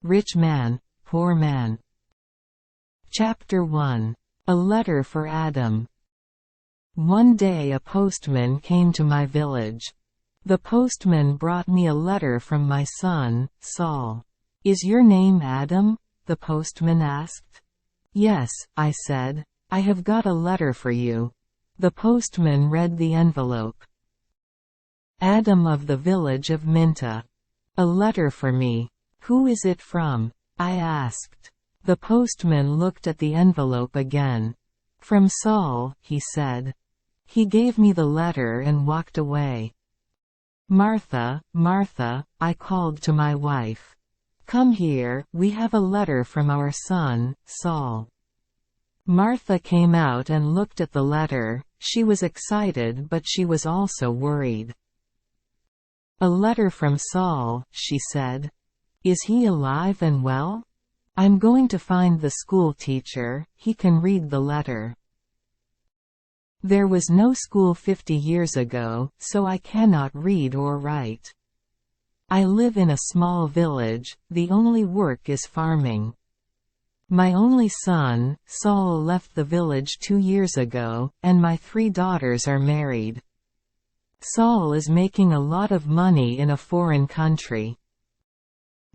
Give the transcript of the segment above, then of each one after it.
Rich man, poor man. Chapter 1. A letter for Adam. One day a postman came to my village. The postman brought me a letter from my son, Saul. "Is your name Adam?" the postman asked. "Yes," I said. "I have got a letter for you." The postman read the envelope. Adam of the village of Minta. "A letter for me. Who is it from?" I asked. The postman looked at the envelope again. "From Saul," he said. He gave me the letter and walked away. "Martha, Martha," I called to my wife. "Come here, we have a letter from our son, Saul." Martha came out and looked at the letter. She was excited but she was also worried. "A letter from Saul," she said. "Is he alive and well? I'm going to find the school teacher, he can read the letter." There was no school 50 years ago, so I cannot read or write. I live in a small village, the only work is farming. My only son, Saul, left the village 2 years ago, and my 3 daughters are married. Saul is making a lot of money in a foreign country.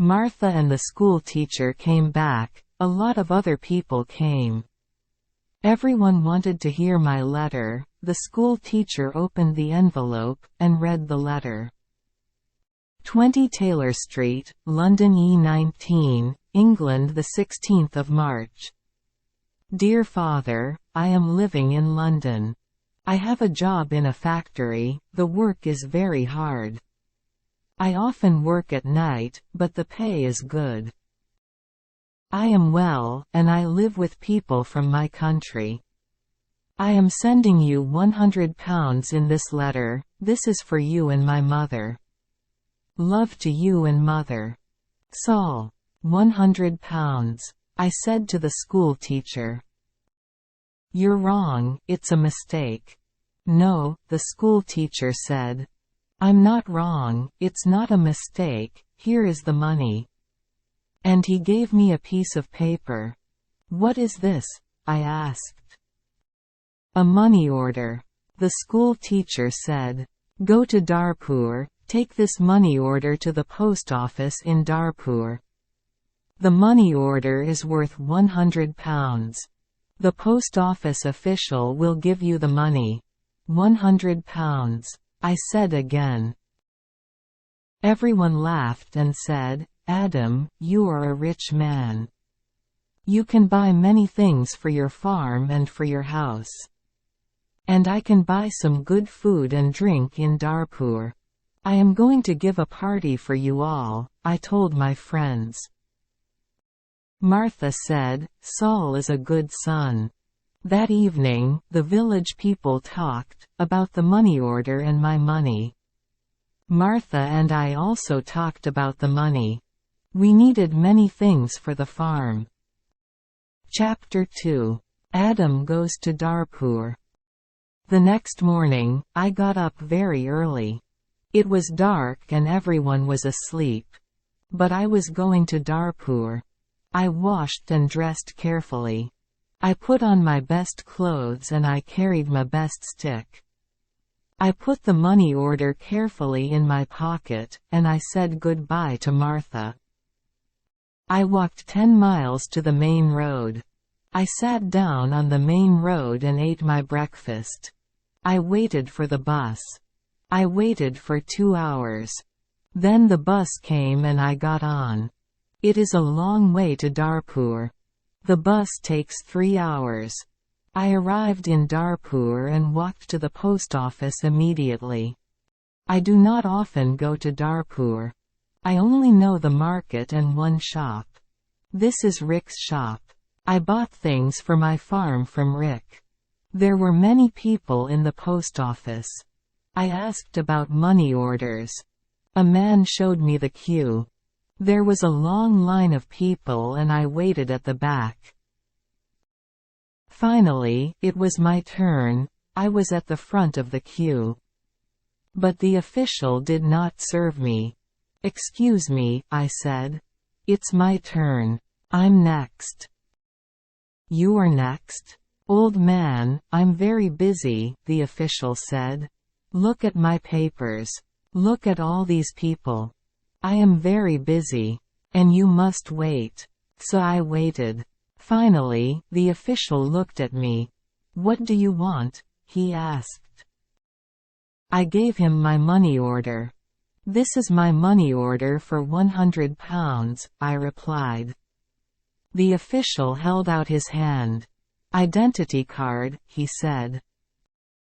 Martha and the school teacher came back, a lot of other people came. Everyone wanted to hear my letter. The school teacher opened the envelope, and read the letter. 20 Taylor Street, London E19, England, the 16th of March. Dear Father, I am living in London. I have a job in a factory, the work is very hard. I often work at night, but the pay is good. I am well, and I live with people from my country. I am sending you £100 in this letter, this is for you and my mother. Love to you and mother. Saul. £100. I said to the school teacher. "You're wrong, it's a mistake." "No," the school teacher said. "I'm not wrong, it's not a mistake, here is the money." And he gave me a piece of paper. "What is this?" I asked. "A money order." The school teacher said. "Go to Darpur, take this money order to the post office in Darpur. The money order is worth £100. The post office official will give you the money. £100, I said again. Everyone laughed and said, "Adam, you are a rich man. You can buy many things for your farm and for your house. And I can buy some good food and drink in Darpur. I am going to give a party for you all," I told my friends. Martha said, "Saul is a good son." That evening, the village people talked about the money order and my money. Martha and I also talked about the money. We needed many things for the farm. Chapter 2. Adam goes to Darpur. The next morning, I got up very early. It was dark and everyone was asleep. But I was going to Darpur. I washed and dressed carefully. I put on my best clothes and I carried my best stick. I put the money order carefully in my pocket, and I said goodbye to Martha. I walked 10 miles to the main road. I sat down on the main road and ate my breakfast. I waited for the bus. I waited for 2 hours. Then the bus came and I got on. It is a long way to Darpur. The bus takes 3 hours. I arrived in Darpur and walked to the post office immediately. I do not often go to Darpur. I only know the market and one shop. This is Rick's shop. I bought things for my farm from Rick. There were many people in the post office. I asked about money orders. A man showed me the queue. There was a long line of people and I waited at the back. Finally, it was my turn. I was at the front of the queue. But the official did not serve me. "Excuse me," I said. It's my turn. I'm next. You are next? Old man, I'm very busy, the official said. Look at my papers. Look at all these people. I am very busy. And you must wait. So I waited. Finally, the official looked at me. What do you want? He asked. I gave him my money order. This is my money order for £100, I replied. The official held out his hand. Identity card, he said.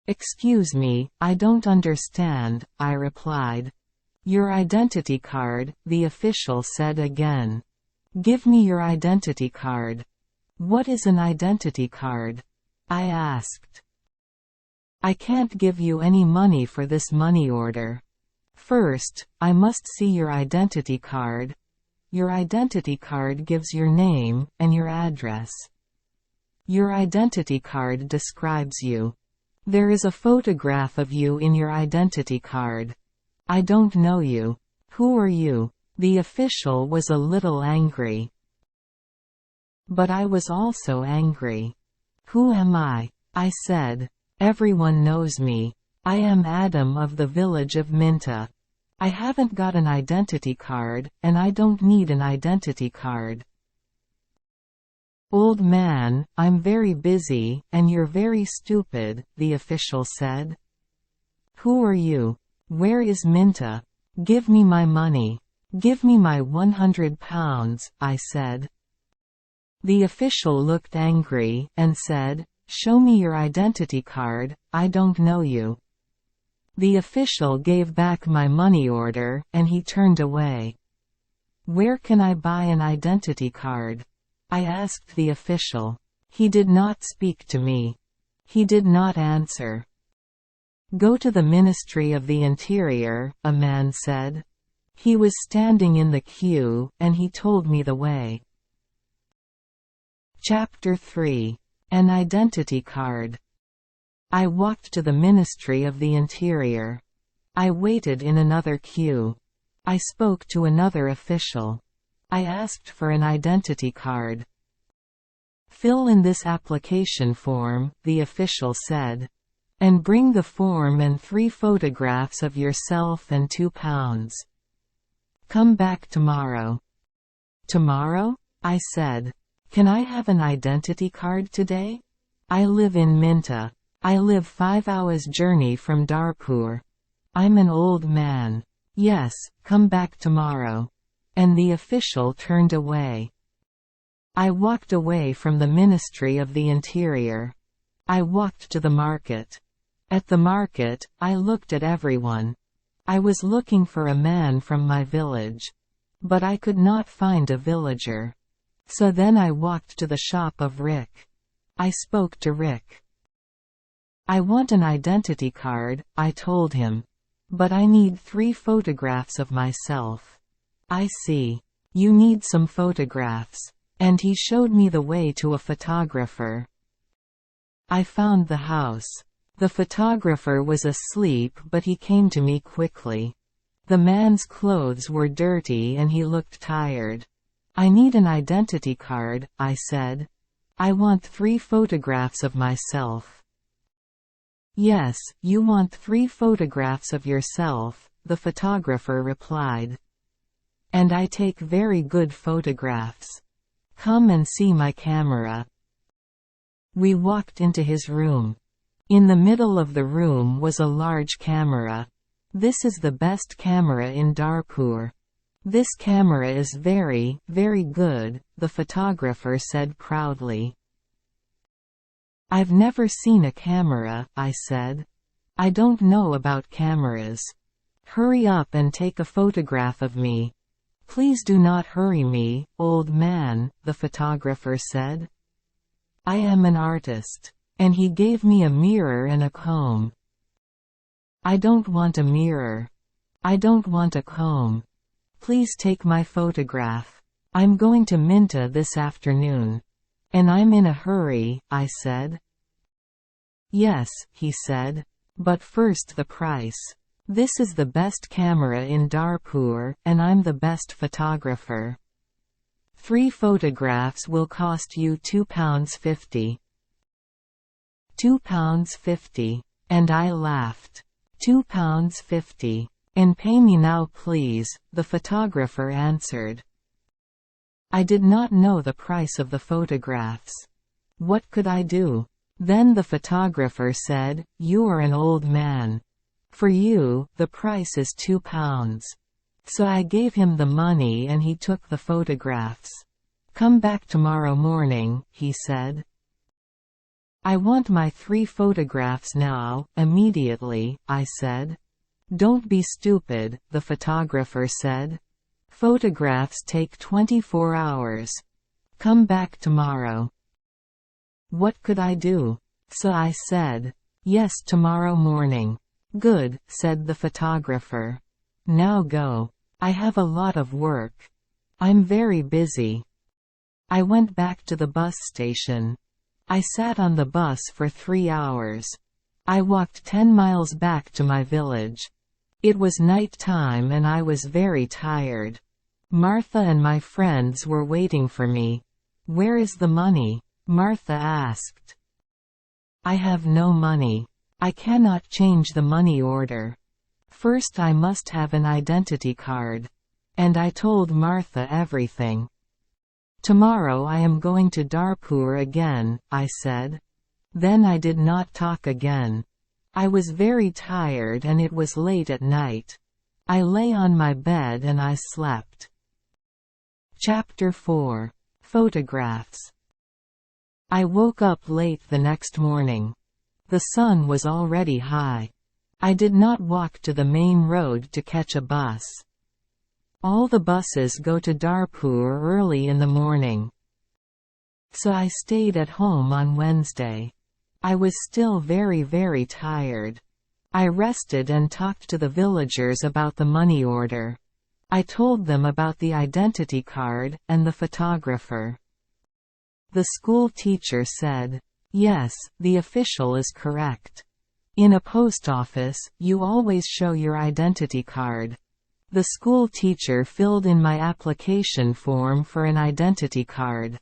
Excuse me, I don't understand, I replied. Your identity card, the official said again. Give me your identity card. What is an identity card? I asked. I can't give you any money for this money order. First, I must see your identity card. Your identity card gives your name and your address. Your identity card describes you. There is a photograph of you in your identity card. I don't know you. Who are you? The official was a little angry. But I was also angry. Who am I? I said. Everyone knows me. I am Adam of the village of Minta. I haven't got an identity card, and I don't need an identity card. Old man, I'm very busy, and you're very stupid, the official said. Who are you? Where is Minta? Give me my money. Give me my £100, I said. The official looked angry, and said, Show me your identity card, I don't know you. The official gave back my money order, and he turned away. Where can I buy an identity card? I asked the official. He did not speak to me. He did not answer. Go to the Ministry of the Interior, a man said. He was standing in the queue, and he told me the way. Chapter 3. An identity card. I walked to the Ministry of the Interior. I waited in another queue. I spoke to another official. I asked for an identity card. Fill in this application form, the official said. And bring the form and 3 photographs of yourself and £2. Come back tomorrow. Tomorrow? I said. Can I have an identity card today? I live in Minta. I live 5 hours journey from Darpur. I'm an old man. Yes, come back tomorrow. And the official turned away. I walked away from the Ministry of the Interior. I walked to the market. At the market, I looked at everyone. I was looking for a man from my village. But I could not find a villager. So then I walked to the shop of Rick. I spoke to Rick. I want an identity card, I told him. But I need 3 photographs of myself. I see. You need some photographs. And he showed me the way to a photographer. I found the house. The photographer was asleep, but he came to me quickly. The man's clothes were dirty and he looked tired. I need an identity card, I said. I want 3 photographs of myself. Yes, you want 3 photographs of yourself, the photographer replied. And I take very good photographs. Come and see my camera. We walked into his room. In the middle of the room was a large camera. This is the best camera in Darpur. This camera is very, very good, the photographer said proudly. I've never seen a camera, I said. I don't know about cameras. Hurry up and take a photograph of me. Please do not hurry me, old man, the photographer said. I am an artist. And he gave me a mirror and a comb. I don't want a mirror. I don't want a comb. Please take my photograph. I'm going to Minta this afternoon. And I'm in a hurry, I said. Yes, he said. But first the price. This is the best camera in Darpur, and I'm the best photographer. 3 photographs will cost you £2.50. £2.50. And I laughed. £2.50. And pay me now please, the photographer answered. I did not know the price of the photographs. What could I do? Then the photographer said, "You are an old man. For you, the price is £2. So I gave him the money and he took the photographs. Come back tomorrow morning, he said. I want my 3 photographs now, immediately, I said. Don't be stupid, the photographer said. Photographs take 24 hours. Come back tomorrow. What could I do? So I said, yes, tomorrow morning. Good, said the photographer. Now go. I have a lot of work. I'm very busy. I went back to the bus station. I sat on the bus for 3 hours. I walked 10 miles back to my village. It was night time and I was very tired. Martha and my friends were waiting for me. Where is the money? Martha asked. I have no money. I cannot change the money order. First I must have an identity card. And I told Martha everything. Tomorrow I am going to Darpur again, I said. Then I did not talk again. I was very tired and it was late at night. I lay on my bed and I slept. Chapter 4. Photographs. I woke up late the next morning. The sun was already high. I did not walk to the main road to catch a bus. All the buses go to Darpur early in the morning. So I stayed at home on Wednesday. I was still very tired. I rested and talked to the villagers about the money order. I told them about the identity card and the photographer. The school teacher said, yes, the official is correct. In a post office, you always show your identity card. The school teacher filled in my application form for an identity card.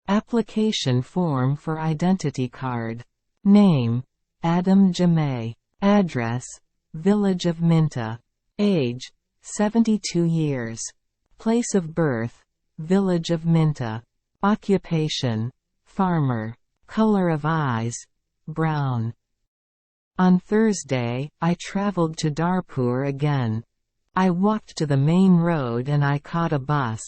Application form for identity card. Name: Adam Jamay. Address: Village of Minta. Age: 72 years. Place of birth: Village of Minta. Occupation: farmer. Color of eyes: brown. On Thursday, I traveled to Darpur again. I walked to the main road and I caught a bus.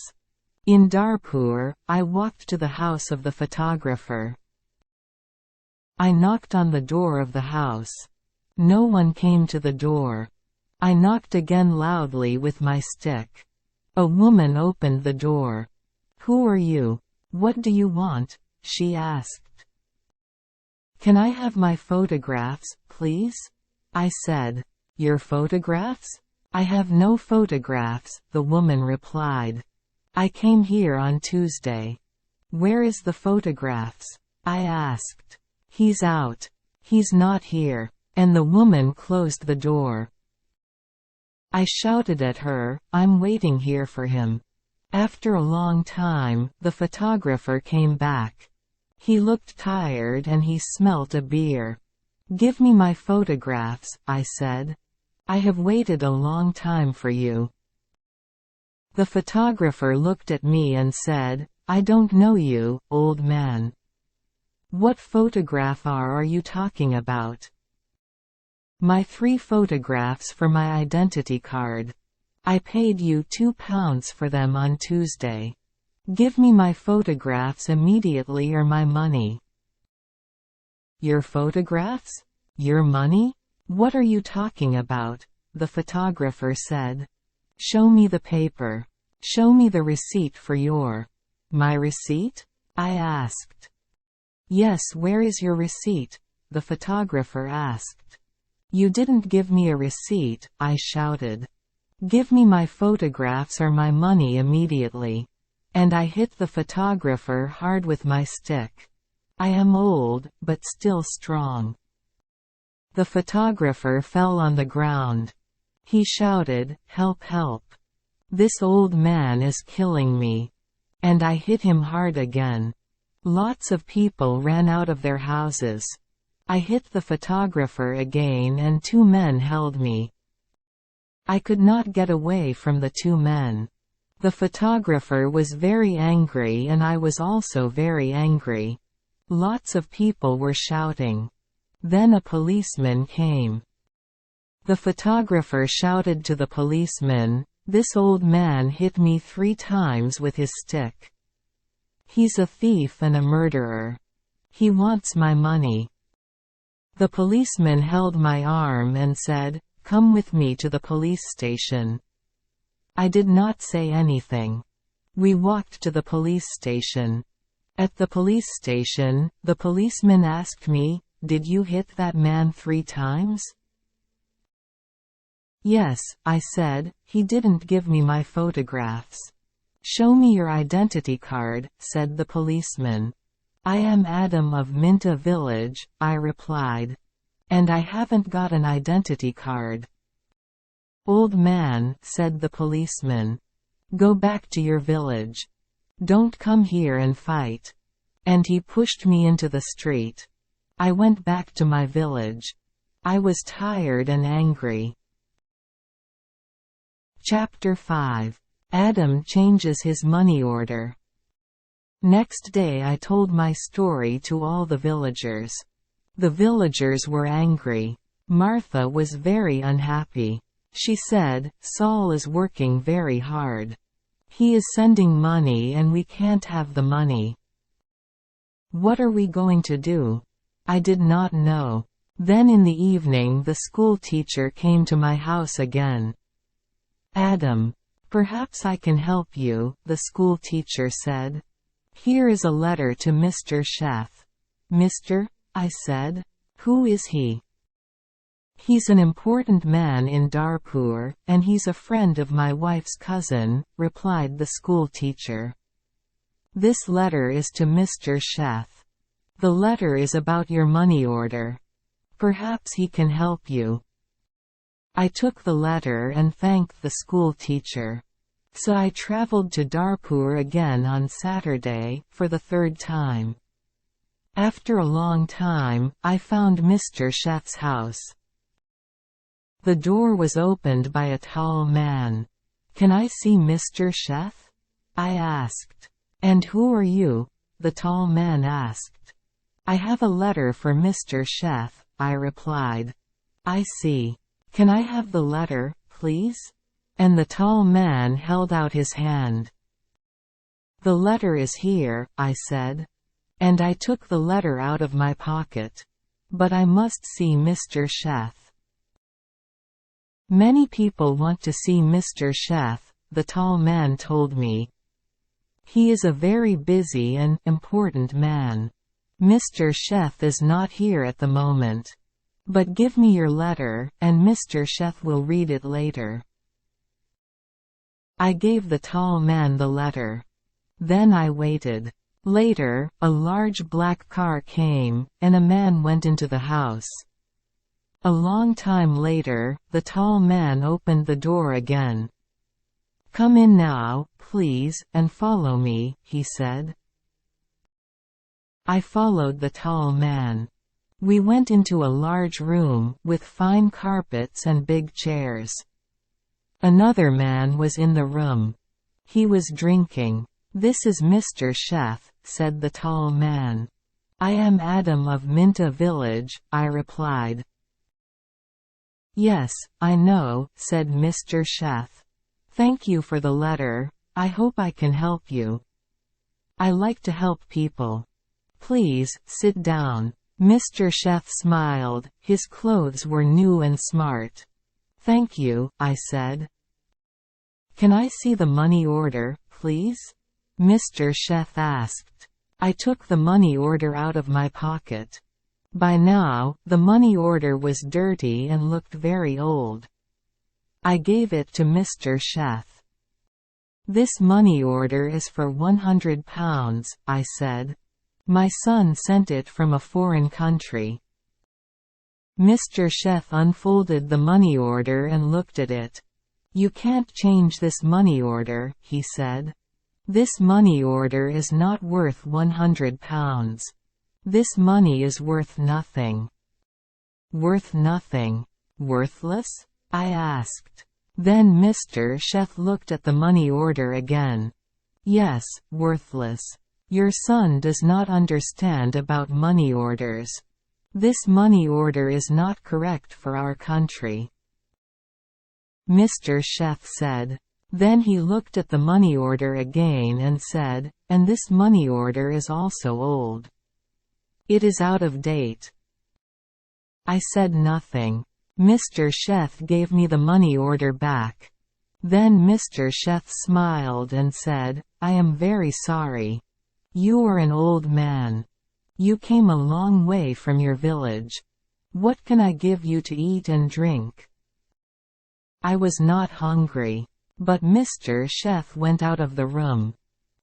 In Darpur, I walked to the house of the photographer. I knocked on the door of the house. No one came to the door. I knocked again loudly with my stick. A woman opened the door. Who are you? What do you want? She asked. Can I have my photographs, please? I said. Your photographs? I have no photographs, the woman replied. I came here on Tuesday. Where is the photographs? I asked. He's out. He's not here. And the woman closed the door. I shouted at her, I'm waiting here for him. After a long time, the photographer came back. He looked tired and he smelt a beer. Give me my photographs, I said. I have waited a long time for you. The photographer looked at me and said, I don't know you, old man. What photograph are you talking about? My 3 photographs for my identity card. I paid you £2 for them on Tuesday. Give me my photographs immediately or my money. Your photographs? Your money? What are you talking about? The photographer said. Show me the paper. Show me the receipt for your... My receipt? I asked. Yes, where is your receipt? The photographer asked. You didn't give me a receipt, I shouted. Give me my photographs or my money immediately. And I hit the photographer hard with my stick. I am old, but still strong. The photographer fell on the ground. He shouted, help, help. This old man is killing me. And I hit him hard again. Lots of people ran out of their houses. I hit the photographer again and 2 men held me. I could not get away from the 2 men. The photographer was very angry and I was also very angry. Lots of people were shouting. Then a policeman came. The photographer shouted to the policeman, "This old man hit me 3 times with his stick. He's a thief and a murderer. He wants my money." The policeman held my arm and said, "Come with me to the police station." I did not say anything. We walked to the police station. At the police station, the policeman asked me, "Did you hit that man 3 times?" "Yes," I said. "He didn't give me my photographs." "Show me your identity card," said the policeman. "I am Adam of Minta village," I replied. "And I haven't got an identity card." "Old man," said the policeman, "go back to your village. Don't come here and fight." And he pushed me into the street. I went back to my village. I was tired and angry. Chapter 5. Adam changes his money order. Next day I told my story to all the villagers. The villagers were angry. Martha was very unhappy. She said, "Saul is working very hard. He is sending money and we can't have the money. What are we going to do?" I did not know. Then in the evening the schoolteacher came to my house again. "Adam, perhaps I can help you," the schoolteacher said. "Here is a letter to Mr. Sheth." "Mr.?" I said. "Who is he?" "He's an important man in Darpur, and he's a friend of my wife's cousin," replied the schoolteacher. "This letter is to Mr. Sheth. The letter is about your money order. Perhaps he can help you." I took the letter and thanked the schoolteacher. So I traveled to Darpur again on Saturday, for the 3rd time. After a long time, I found Mr. Sheth's house. The door was opened by a tall man. "Can I see Mr. Sheth?" I asked. "And who are you?" the tall man asked. "I have a letter for Mr. Sheth," I replied. "I see. Can I have the letter, please?" And the tall man held out his hand. "The letter is here," I said. And I took the letter out of my pocket. "But I must see Mr. Sheth." "Many people want to see Mr. Sheth," the tall man told me. "He is a very busy and important man. Mr. Sheth is not here at the moment. But give me your letter, and Mr. Sheth will read it later." I gave the tall man the letter. Then I waited. Later, a large black car came, and a man went into the house. A long time later, the tall man opened the door again. "Come in now, please, and follow me," he said. I followed the tall man. We went into a large room, with fine carpets and big chairs. Another man was in the room. He was drinking. "This is Mr. Sheth," said the tall man. "I am Adam of Minta village," I replied. "Yes, I know," said Mr. Sheth. "Thank you for the letter. I hope I can help you. I like to help people. Please, sit down." Mr. Sheth smiled. His clothes were new and smart. "Thank you," I said. "Can I see the money order, please?" Mr. Sheth asked. I took the money order out of my pocket. By now, the money order was dirty and looked very old. I gave it to Mr. Sheth. "This money order is for £100, I said. "My son sent it from a foreign country." Mr. Sheth unfolded the money order and looked at it. "You can't change this money order," he said. "This money order is not worth £100. This money is worth nothing." "Worth nothing? Worthless?" I asked. Then Mr. Sheth looked at the money order again. "Yes, worthless. Your son does not understand about money orders. This money order is not correct for our country," Mr. Sheth said. Then he looked at the money order again and said, "And this money order is also old. It is out of date." I said nothing. Mr. Sheth gave me the money order back. Then Mr. Sheth smiled and said, "I am very sorry. You are an old man. You came a long way from your village. What can I give you to eat and drink?" I was not hungry. But Mr. Sheth went out of the room.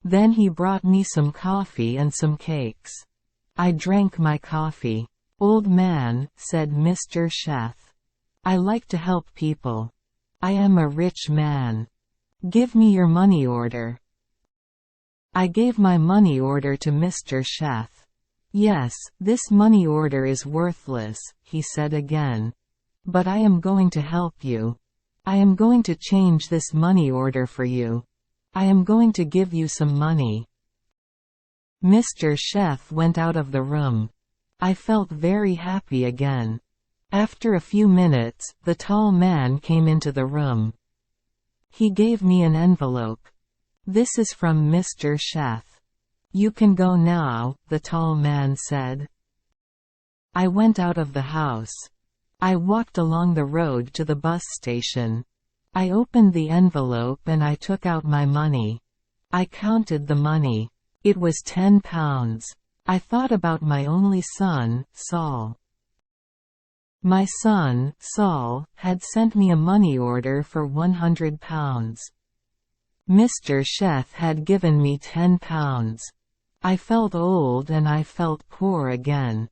Then he brought me some coffee and some cakes. I drank my coffee. "Old man," said Mr. Sheth, "I like to help people. I am a rich man. Give me your money order." I gave my money order to Mr. Sheth. "Yes, this money order is worthless," he said again. "But I am going to help you. I am going to change this money order for you. I am going to give you some money." Mr. Sheth went out of the room. I felt very happy again. After a few minutes, the tall man came into the room. He gave me an envelope. "This is from Mr. Sheth. You can go now," the tall man said. I went out of the house. I walked along the road to the bus station. I opened the envelope and I took out my money. I counted the money. It was £10. I thought about my only son, Saul. My son, Saul, had sent me a money order for £100. Mr. Sheth had given me £10. I felt old and I felt poor again.